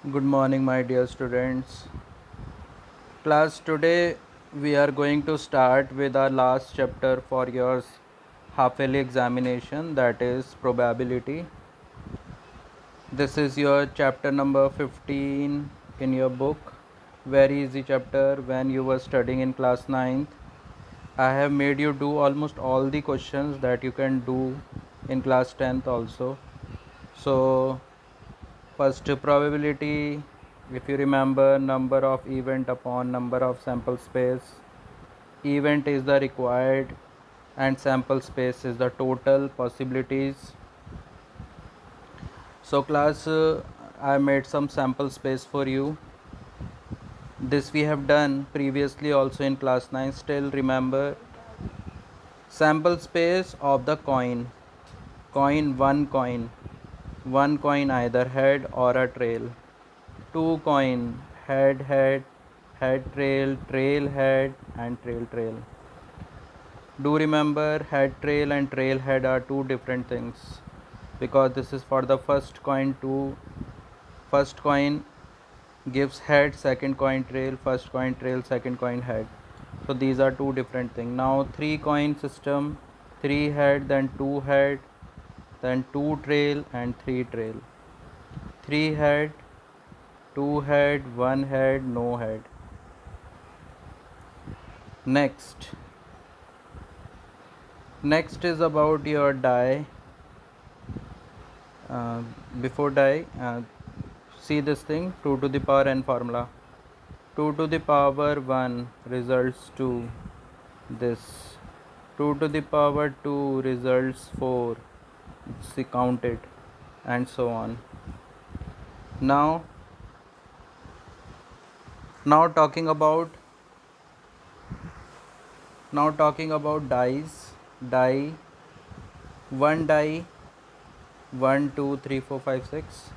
Good morning, my dear students. Class, today we are going to start with our last chapter for your half-yearly examination, that is probability. This is your chapter number 15 in your book. Very easy chapter when you were studying in class 9th. I have made you do almost all the questions that you can do in class 10th also. So first probability, if you remember, number of event upon number of sample space. Event is the required and sample space is the total possibilities. So class, I made some sample space for you. This we have done previously also in class 9. Still remember, sample space of the coin. One coin either head or a tail. Two coin, head, tail, head, and tail. Do remember, head trail and trail head are two different things, because this is for the first coin. First coin gives head, second coin trail, first coin trail, second coin head. So these are two different things. Now three coin system, three head, then two head, then two trail and three trail. Three head, two head, one head, no head. Next is about your die. uh, Before die, see this thing, 2 to the power n formula. 2 to the power 1 results 2, this. 2 to the power 2 results 4, see, count it, and so on. now now talking about dies. Die, one die, 1 2 3 4 5 6.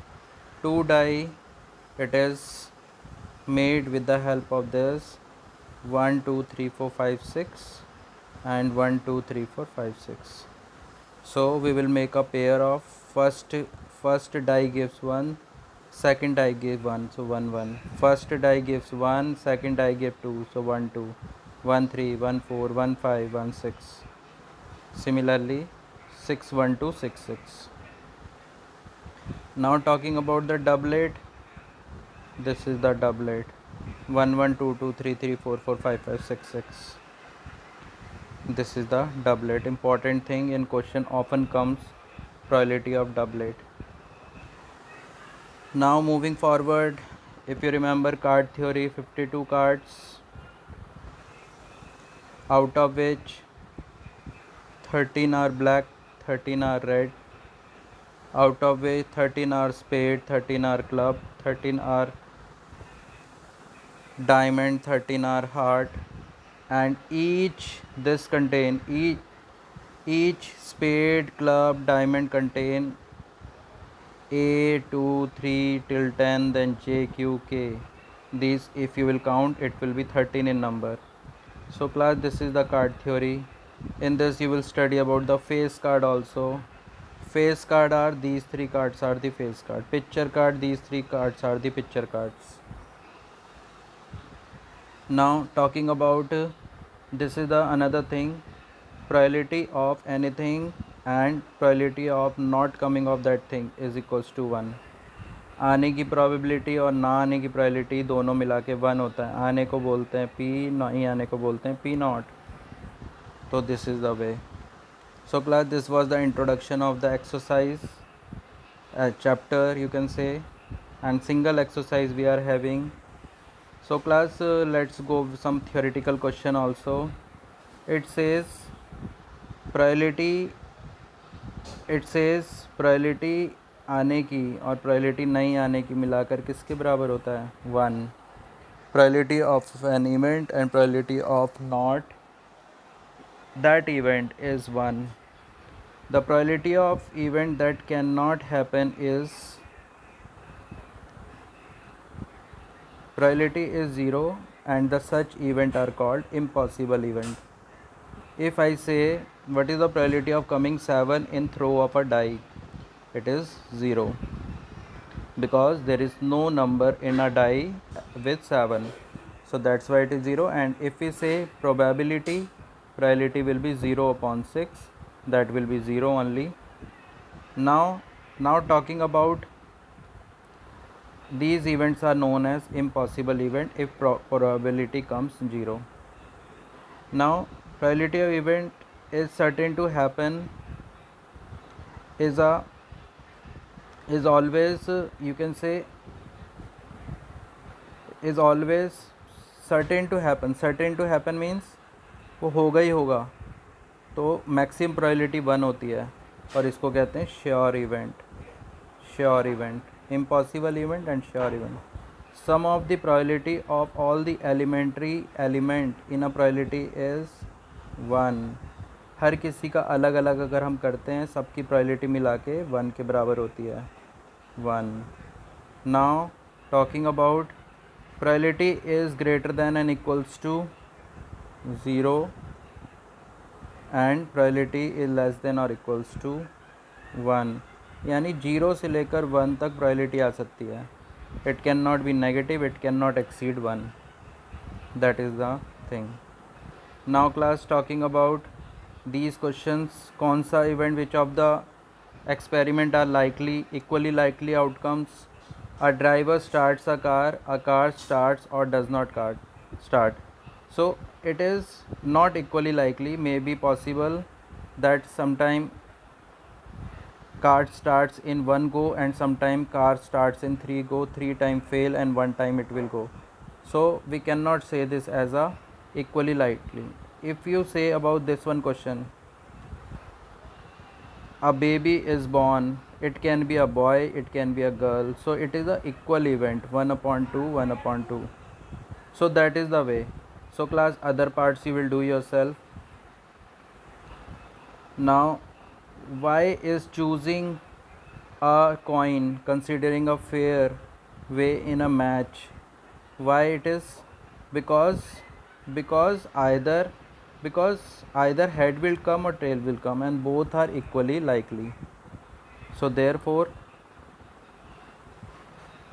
Two die, it is made with the help of this 1 2 3 4 5 6 and 1 2 3 4 5 6. So we will make a pair of first die gives 1, second die gives 1, so 1 1. First die gives 1, second die gives 2, so 1 2, 1 3, 1 4, 1 5, 1 6. Similarly 6 1 2 6 6. Now talking about the doublet, this is the doublet 1 1 2 2 3 3 4 4 5 5 6 6. This is the doublet. Important thing in question often comes, probability of doublet. Now moving forward, if you remember card theory, 52 cards, out of which 13 are black, 13 are red, out of which 13 are spade, 13 are club, 13 are diamond, 13 are heart, and each spade, club, diamond contain A 2 3 till 10, then J Q K. These, if you will count, it will be 13 in number. So class, this is the card theory. In this you will study about the face card also. Face card are these three cards are the face card. Picture card, these three cards are the picture cards. Now talking about this is the another thing, probability of anything and probability of not coming of that thing is equals to 1. आने की probability और ना आने की probability दोनों मिला के 1 होता है. आने को बोलते हैं P, नहीं आने को बोलते हैं P naught. So this is the way. So class, this was the introduction of the exercise chapter, you can say, and single exercise we are having. So class, let's go with some theoretical question also. It says probability आने की और probability नहीं आने की मिलाकर किसके बराबर होता है? 1. Probability of an event and probability of not that event is 1. The probability of event that cannot happen is 0, and the such event are called impossible event. If I say what is the probability of coming 7 in throw of a die, it is 0. because there is no number in a die with 7, so that's why it is 0. And if we say probability will be 0 upon 6, that will be 0 only. Now talking about these events are known as impossible event if probability comes 0. Now probability of event is certain to happen is a is always you can say is always certain to happen means वो होगा ही होगा, तो maximum probability 1 होती है और इसको कहते हैं sure event, impossible event and sure event. Sum of the probability of all the elementary element in a probability is 1. हर किसी का अलग अलग अगर हम करते हैं, सबकी प्रोबेबिलिटी मिला के 1 के बराबर होती है 1. Now talking about probability is greater than and equals to 0 and probability is less than और इक्वल्स टू 1. यानी 0 से लेकर 1 तक प्रोबेबिलिटी आ सकती है. It can not be negative, it can not exceed 1. That is the thing. Now class talking about these questions. कौन सा event which of the experiment are likely equally likely outcomes. A driver starts a car starts or does not start. So it is not equally likely, may be possible that sometime car starts in 1 go and sometime car starts in 3 go, 3 time fail and 1 time it will go. So we cannot say this as a equally likely. If you say about this one question, a baby is born, it can be a boy, it can be a girl, so it is a equal event, 1 upon 2, 1 upon 2. So that is the way. So class, other parts you will do yourself. Now why is choosing a coin considering a fair way in a match? Why it is? Because either head will come or tail will come and both are equally likely. So therefore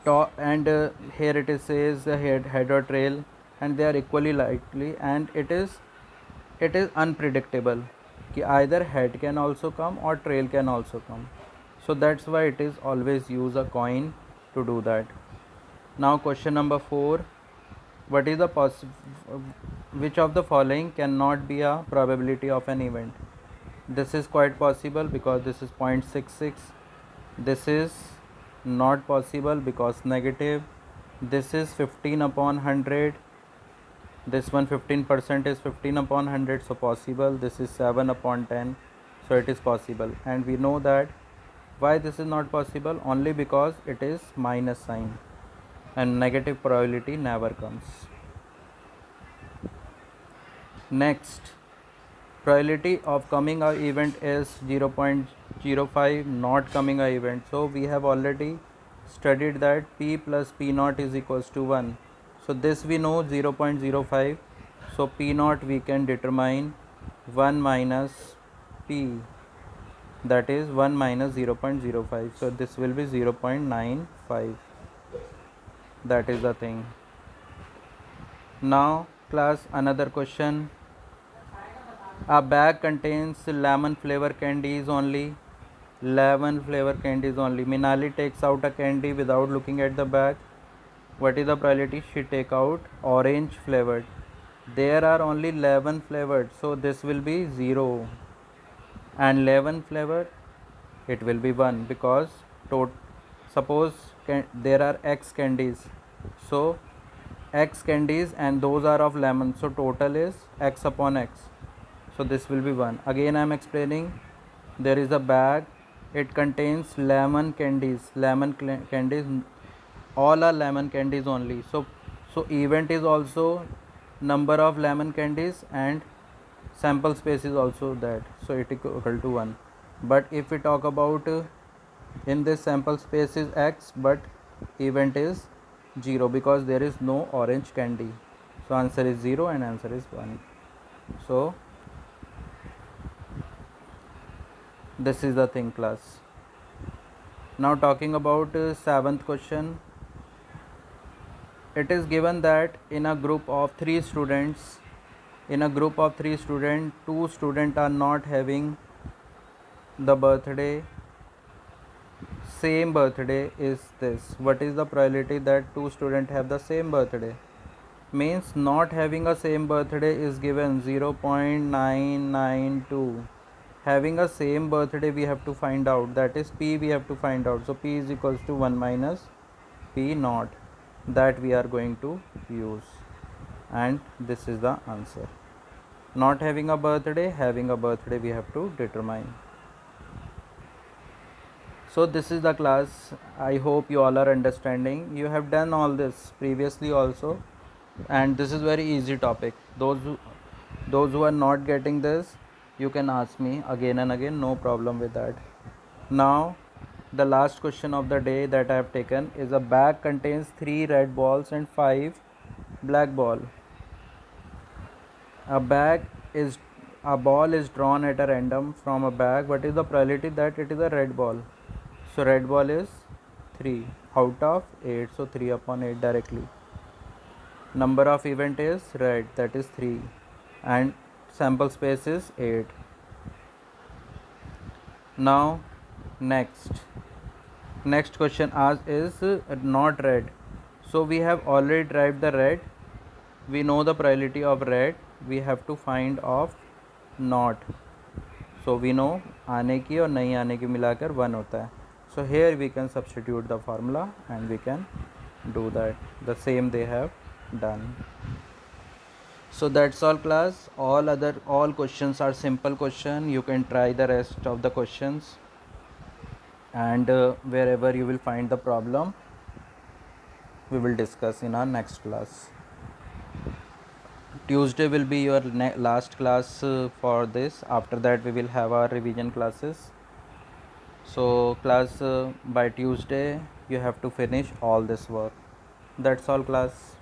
here it is says the head or tail and they are equally likely, and it is unpredictable कि either head can also come or tail can also come. So that's why it is always use a coin to do that. Now question number 4, what is the which of the following cannot be a probability of an event? This is quite possible because this is 0.66. This is not possible because negative. This is 15 upon 100. This one 15% is 15 upon 100, so possible. This is 7 upon 10, so it is possible. And we know that why this is not possible, only because it is minus sign and negative probability never comes. Next, probability of coming a event is 0.05, not coming a event. So we have already studied that p plus p naught is equals to 1. So this we know 0.05. So p naught we can determine 1 minus p, that is 1 minus 0.05. So this will be 0.95. That is the thing. Now class, another question. A bag contains lemon flavor candies only. Lemon flavor candies only. Minali takes out a candy without looking at the bag. What is the probability? She take out orange flavored. There are only 11 flavored, so this will be 0. And 11 flavored, it will be 1 because suppose there are X candies. So X candies and those are of lemon, so total is X upon X. So this will be 1. Again I am explaining, there is a bag, it contains lemon candies, all are lemon candies only. So event is also number of lemon candies and sample space is also that, so it is equal to 1. But if we talk about in this sample space is X, but event is 0 because there is no orange candy. So answer is 0 and answer is 1. So this is the thing class. Now talking about seventh question. It is given that in a group of three students, two students are not having the same birthday is this. What is the probability that two students have the same birthday? Means not having a same birthday is given 0.992. Having a same birthday we have to find out, that is p we have to find out. So p is equals to 1 minus p naught, that we are going to use, and this is the answer. Not having a birthday, having a birthday we have to determine. So this is the class. I hope you all are understanding. You have done all this previously also, and this is very easy topic. Those who are not getting this, you can ask me again and again, no problem with that. Now the last question of the day that I have taken is: a bag contains 3 red balls and 5 black ball. A ball is drawn at a random from a bag. What is the probability that it is a red ball? So red ball is 3 out of 8, so 3 upon 8 directly. Number of event is red, that is 3, and sample space is 8. Now next question asked is not red. So we have already derived the red. We know the probability of red. We have to find of not. So we know आने की और नहीं आने की मिलाकर 1 होता है. So here we can substitute the formula and we can do that. The same they have done. So that's all class. All questions are simple question. You can try the rest of the questions, and wherever you will find the problem, we will discuss in our next class. Tuesday will be your last class for this. After that we will have our revision classes. So class, by Tuesday you have to finish all this work. That's all class.